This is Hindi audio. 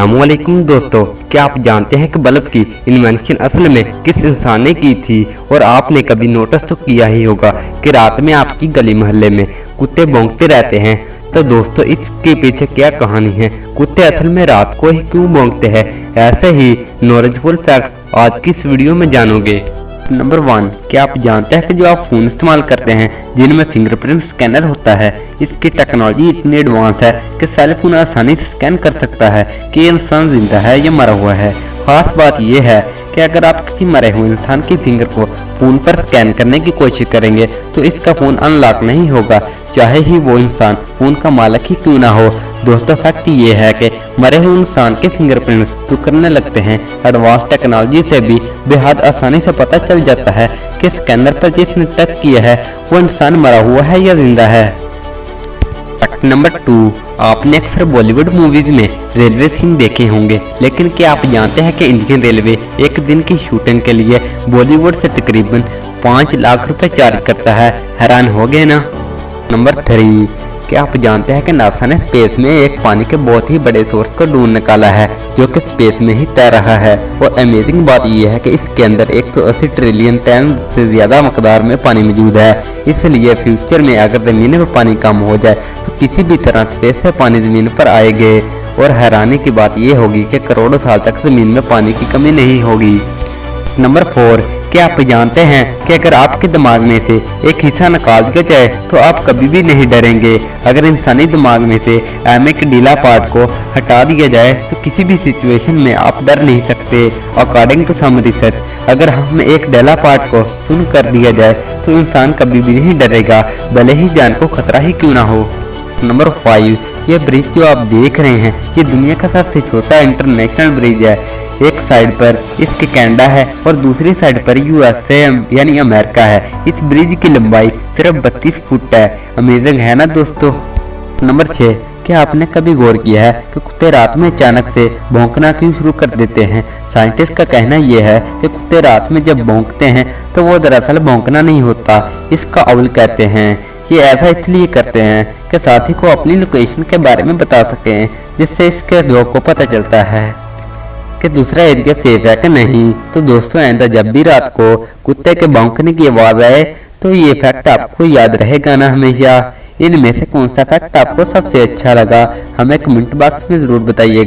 अस्सलामुअलैकुम दोस्तों, क्या आप जानते हैं कि बल्ब की इन्वेंशन असल में किस इंसान ने की थी। और आपने कभी नोटिस तो किया ही होगा कि रात में आपकी गली मोहल्ले में कुत्ते भौंकते रहते हैं। तो दोस्तों, इसके पीछे क्या कहानी है, कुत्ते असल में रात को ही क्यों भौंकते हैं, ऐसे ही नॉलेजफुल फैक्ट्स आज की इस वीडियो में जानोगे। नंबर 1, क्या आप जानते हैं कि जो आप फ़ोन इस्तेमाल करते हैं जिनमें फिंगरप्रिंट स्कैनर होता है, इसकी टेक्नोलॉजी इतनी एडवांस है कि सेल फोन आसानी से स्कैन कर सकता है कि ये इंसान जिंदा है या मरा हुआ है। खास बात यह है कि अगर आप किसी मरे हुए इंसान की फिंगर को फ़ोन पर स्कैन करने की कोशिश करेंगे तो इसका फ़ोन अनलॉक नहीं होगा, चाहे ही वो इंसान फ़ोन का मालिक ही क्यों ना हो। दोस्तों, फैक्ट ये है कि मरे हुए इंसान के फिंगरप्रिंट्स तो करने लगते हैं एडवांस टेक्नोलॉजी से भी बेहद आसानी से पता चल जाता है कि स्कैनर पर जिसने टच किया है वो इंसान मरा हुआ है या जिंदा है। फैक्ट नंबर 2, आपने अक्सर बॉलीवुड मूवीज में रेलवे सीन देखे होंगे, लेकिन क्या आप जानते हैं कि इंडियन रेलवे एक दिन की शूटिंग के लिए बॉलीवुड से तकरीबन 5 लाख रुपए चार्ज करता है। हैरान हो गए ना। नंबर 3, क्या आप जानते हैं कि नासा ने स्पेस में एक पानी के बहुत ही बड़े सोर्स को ढूंढ निकाला है जो कि स्पेस में ही तैर रहा है। और अमेजिंग बात यह है कि इसके अंदर 180 ट्रिलियन टन से ज्यादा मकदार में पानी मौजूद है। इसलिए फ्यूचर में अगर जमीन पर पानी कम हो जाए तो किसी भी तरह स्पेस से पानी जमीन पर आएगा। और हैरानी की बात यह होगी कि करोड़ों साल तक जमीन में पानी की कमी नहीं होगी। नंबर 4, क्या आप जानते हैं कि अगर आपके दिमाग में से एक हिस्सा निकाल दिया जाए तो आप कभी भी नहीं डरेंगे। अगर इंसानी दिमाग में से एमिगडाला पार्ट को हटा दिया जाए तो किसी भी सिचुएशन में आप डर नहीं सकते। अकॉर्डिंग टू सम रिसर्च, अगर हम एक डेला पार्ट को सुन कर दिया जाए तो इंसान कभी भी नहीं डरेगा, भले ही जान को खतरा ही क्यों ना हो। नंबर 5, ये ब्रिज जो आप देख रहे हैं ये दुनिया का सबसे छोटा इंटरनेशनल ब्रिज है। एक साइड पर इसके कनाडा है और दूसरी साइड पर यूएसए यानी अमेरिका है। इस ब्रिज की लंबाई सिर्फ 32 फुट है। अमेजिंग है ना दोस्तों। नंबर 6, क्या आपने कभी गौर किया है कि कुत्ते रात में अचानक से भौंकना क्यों शुरू कर देते हैं। साइंटिस्ट का कहना यह है कि कुत्ते रात में जब भौंकते हैं तो वो दरअसल भौंकना नहीं होता, इसका अव्वल कहते हैं। ये ऐसा इसलिए करते हैं कि साथी को अपनी लोकेशन के बारे में बता सकें, जिससे इसके डॉग को पता चलता है कि दूसरा एरिया सेफ है कि नहीं। तो दोस्तों, आइंदा जब भी रात को कुत्ते के भौंकने की आवाज आए तो ये फैक्ट आपको याद रहेगा ना हमेशा। इनमें से कौन सा फैक्ट आपको सबसे अच्छा लगा हमें कमेंट बॉक्स में जरूर बताइएगा।